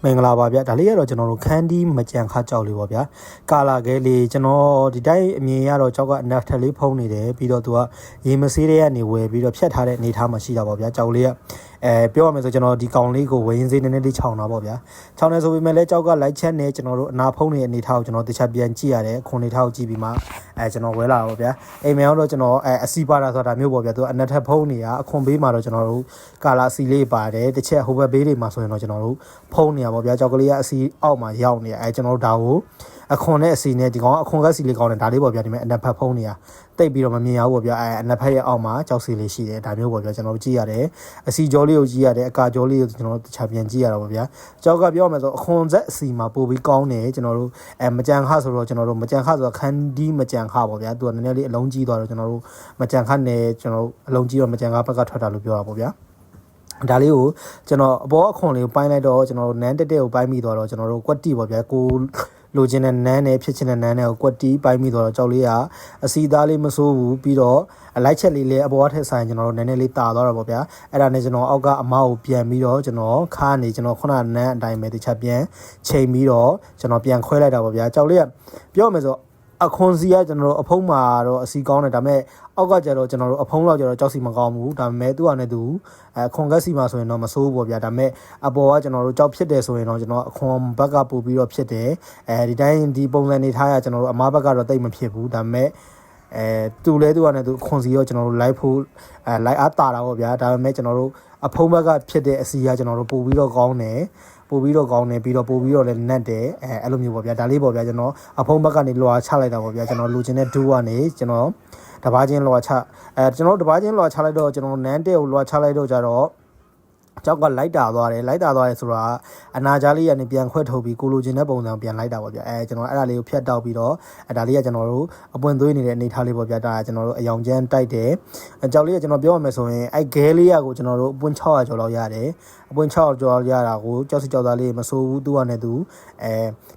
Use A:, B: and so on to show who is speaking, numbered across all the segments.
A: မင်္ဂလာပါဗျာဒါလေးကတော့ကျွန်တော်တို့ခန်းဒီမကြံခါကြောက်လေးပေါ့ဗျာကာလာခဲလေးကျွန်တော်ဒီတိုင်းအမြင်ရတော့ကြောက်ကအနက်ထက်လေးဖုံးနေတယ်ပြီးတော့သူကရေမဆေးတဲ့ကနေဝယ်ပြီးတော့ဖြတ်ထားတဲ့အနေထားမှရှိတာပေါ့ဗျာကြောက်လေးကပြောရမယ်ဆိုကျွန်တော်ဒီကောင်လေးကိုဝရင်စေးနည်းနည်းလေးခြောင်တာပေါ့ဗျာခြောင်နေဆိုပေမဲ့လည်းကြောက်ကလိုက်ချက်နေကျွန်တော်တို့အနာဖုံးနေတဲ့အနေထားကိုကျွန်တော်တခြားပြန်ကြည့်ရတယ်ခွန်နေထားကိုကြည့်ပြီးမှကျွန်တော်ဝဲလာတော့ဗျာအိမ်မရောက်တော့ကျွန်တော်အစီပါတာဆိုတာမျိုးပေါ့ဗျာသူကအနက်ထက်ဖုံးနေတာအခွန်ဘေးမှာတော့ကျွန်တော်တို့ကာလာစီလေးပါတယ်တစ်ချက်ဟိုဘက်ဘေးတွေမှာဆိုရင်တော့ကျွန်တော်တို့ဖုံးနေရပေါ့ဗျာကြောက်ကလေးကအစီအောက်မှာရောက်နေကျွန်တော်တို့ဒါကိုအခွန်နဲ့အစီနဲ့ဒီကောင်အခွန်ကစီလေးကောင်းတယ်ဒါလေးပေါ့ဗျာဒီမဲ့အနက်ဖက်ဖုံးနေတာတိတ်ပြီးတော့မမြင်ရဘူးပေါ့ဗျာအနက်ဖက်ရဲ့အောက်မှာကြောက်စီလေးရှိတယ်ဒါမျိုးပေါ့ဗျာကျွန်တော်တို့ကြည့်ရတယ်အစီကြောလေးကိုကြည့်ရတယ်အကာကြောလေးကိုကျွန်တော်တို့တခြားပြန်ကြည့်ရတာပေါ့ဗျာကြောက်ကပြောရမယ်ဆိုအခွန်ဆက်အစီမှာပို့ပြီးကောင်းတယ်ကျွန်တော်တို့မကြံခဆိုတော့ကျွန်တော်တို့မကြံခဆိုတော့ခန်းဒီမကြံခပေါ့ဗျာသူကနည်းနည်းလေးအလုံးကြီးသွားတော့ကျွန်တော်တို့မကြံခနဲ့ကျွန်တော်တို့အလုံးကြီးတော့မကြံခဘက်ကထွက်တာလို့ပြောတာပေါ့ဗျာဒါလေးကိုကျွန်တော်အပေါ်အခွန်လေးကိုပိုင်းလိုက်တော့ကျွန်တော်တို့နန်းတက်တက်ကိုပိုင်းမိသွားတော့ကျွန်တော်တို့ကွက်တီပေါ့ဗျာကိုလိုချင်တဲ့နန်းနဲ့ဖြစ်ချင်တဲ့နန်းနဲ့ကိုကွက်တီပိုင်းမိသွားတော့ကြောက်လေးကအစီသားလေးမစိုးဘူးပြီးတော့အလိုက်ချက်လေးလည်းအပေါ်ထက်ဆိုင်ကျွန်တော်တို့နည်းနည်းလေးတာသွားတာပေါ့ဗျာအဲ့ဒါနဲ့ကျွန်တော်အောက်ကအမကိုပြန်ပြီးတော့ကျွန်တော်ခါနေကျွန်တော်ခုနနန်းအတိုင်းပဲတခြားပြန်ချိန်ပြီးတော့ကျွန်တော်ပြန်ခွဲလိုက်တာပေါ့ဗျာကြောက်လေးကပြောမယ်ဆိုအခွန်စီကကျွန်တော်တို့အဖုံးမှာတော့အစီကောင်းတယ်ဒါပေမဲ့အောက်ကကျတော့ကျွန်တော်တို့အဖုံးလောက်ကျတော့ကြောက်စီမကောင်းဘူးဒါပေမဲ့သူ့ဟာနဲ့သူအခွန်ကက်စီမှာဆိုရင်တော့မစိုးဘူးပေါ့ဗျာဒါပေမဲ့အပေါ်ကကျွန်တော်တို့ကြောက်ဖြစ်တယ်ဆိုရင်တော့ကျွန်တော်အခွန်ဘက်ကပို့ပြီးတော့ဖြစ်တယ်ဒီတိုင်းဒီပုံစံနေထားရကျွန်တော်တို့အမားဘက်ကတော့တိတ်မဖြစ်ဘူးဒါပေမဲ့သူလဲသူကလည်းသူခွန်စီရောကျွန်တော်တို့လိုက်ဖို့လိုက်အားတာတာပေါ့ဗျာဒါပေမဲ့ကျွန်တော်တို့အဖုံးဘက်ကဖြစ်တဲ့အစီကကျွန်တော်တို့ပို့ပြီးတော့ကောင်းတယ်ပို့ပြီးတော့ကောင်းတယ်ပြီးတော့ပို့ပြီးတော့လည်းနက်တယ်အဲ့လိုမျိုးပေါ့ဗျာဒါလေးပေါ့ဗျာကျွန်တော်အဖုံးဘက်ကနေလွှာချလိုက်တာပေါ့ဗျာကျွန်တော်လူချင်းတဲ့ဒူးကနေကျွန်တော်တပားချင်းလွှာချကျွန်တော်တပားချင်းလွှာချလိုက်တော့ကျွန်တော်နန်းတဲ့ကိုလွှာချလိုက်တော့ကြတော့ကြောက်ကလိုက်တာသွားတယ်ဆိုတာအနာကြားလေးကနေပြန်ခွဲထုတ်ပြီးကိုလိုချင်တဲ့ပုံစံပြန်လိုက်တာပေါ့ဗျာကျွန်တော်အဲ့ဒါလေးကိုဖြတ်တောက်ပြီးတော့ဒါလေးကကျွန်တော်တို့အပွင့်သွေးနေတဲ့အနေထားလေးပေါ့ဗျာဒါကျွန်တော်တို့အယောင်ကျန်းတိုက်တယ်ကြောက်လေးကကျွန်တော်ပြောရမယ်ဆိုရင်အဲ့ဂဲလေးကိုကျွန်တော်တို့အပွင့်600ကျော်လောက်ရတယ်အပွင့်600ကျော်ရတာကိုကြောက်စစ်ကြောက်သားလေးမစိုးဘူးသူကနဲ့သူ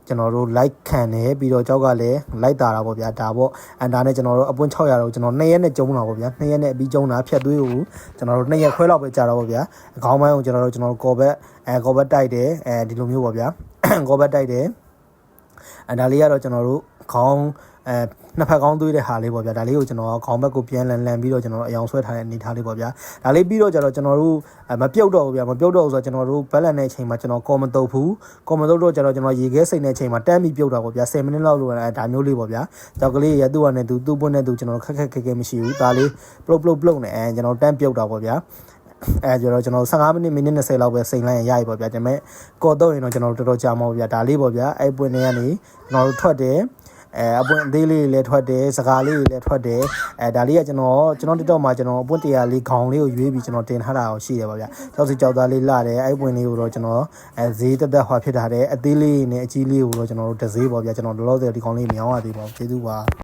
A: ကျွန်တော်တို့လိုက်ခံတယ်ပြီးတော့ကြောက်ကလည်းလိုက်တာပေါ့ဗျာဒါပေါ့ဒါနဲ့ကျွန်တော်တို့အပွင့်600တော့ကျွန်တော်2ရက်နဲ့ကျုံးတာပေါ့ဗျာ2ရက်နဲ့အပြီးကျုံးတာဖြတ်သွေးကိုကျွန်တော်တို့2ရက်ခွဲလောက်ပဲကြာတော့ပေါ့ဗျာခေါင်းပိုင်းကိုကျွန်တော်တို့ကော်ဘက်တိုက်တယ်ဒီလိုမျိုးပေါ့ဗျာကော်ဘက်တိုက်တယ်ဒါလေးကတော့ကျွန်တော်တို့ခေါင်းနှစ်ဖက်ကောင်းသွေးတဲ့ဟာလေးပေါ့ဗျာဒါလေးကိုကျွန်တော်ခေါင်းဘက်ကိုပြန်လန်ပြီးတော့ကျွန်တော်အယောင်ဆွဲထားတဲ့အနေထားလေးပေါ့ဗျာဒါလေးပြီးတော့ကျတော့ကျွန်တော်တို့မပြုတ်တော့ဘူးဗျာမပြုတ်တော့ဆိုတော့ကျွန်တော်တို့ဘက်လန်တဲ့အချိန်မှာကျွန်တော်ကော်မတုတ်တော့ကျတော့ကျွန်တော်ရေခဲစိတ်တဲ့အချိန်မှာတန်းပြီးပြုတ်တာပေါ့ဗျာ10မိနစ်လောက်လို့ဒါမျိုးလေးပေါ့ဗျာကြောက်ကလေးရသူ့ဟာနဲ့သူ့ပွင့်နဲ့သူကျွန်တော်ခက်ခဲမရှိဘူးဒါလေးပလုတ်နဲ့ကျွန်တော်တန်းပြုတ်တာပေါ့ဗျာကျွန်တော်15မိနစ်20လောက်ပဲစိန်လိုက်ရင်ရပြီပေါ့ဗျာဒါပေမဲ့ကော်တော့ရင်တော့ကျွန်တော်တော်တော်ကြာမှာပေါ့ဗျာဒါလေးပေါ့ဗျာအဲ့ပွင့်တွေကနေကျွန်တော်တို့ထွက်တယ်အပွင့်အသေးလေးလည်းထွက်တယ်စကားလေးလည်းထွက်တယ်ဒါလေးကကျွန်တော် TikTok မှာကျွန်တော်အပွင့်100လေးခေါင်းလေးကိုရွေးပြီးကျွန်တော်တင်ထားတာအောင်ရှိတယ်ပါဗျာကြောက်စီကြောက်သားလေးလာတယ်အဲ့ပွင့်လေးကိုတော့ကျွန်တော်ဈေးတက်ဟွာဖြစ်ထားတယ်အသေးလေးနဲ့အကြီးလေးကိုတော့ကျွန်တော်တို့တစ်ဈေးပေါ့ဗျာကျွန်တော်လောလောဆယ်ဒီခေါင်းလေးမရောင်းရသေးပါဘူးကျေးဇူးပါ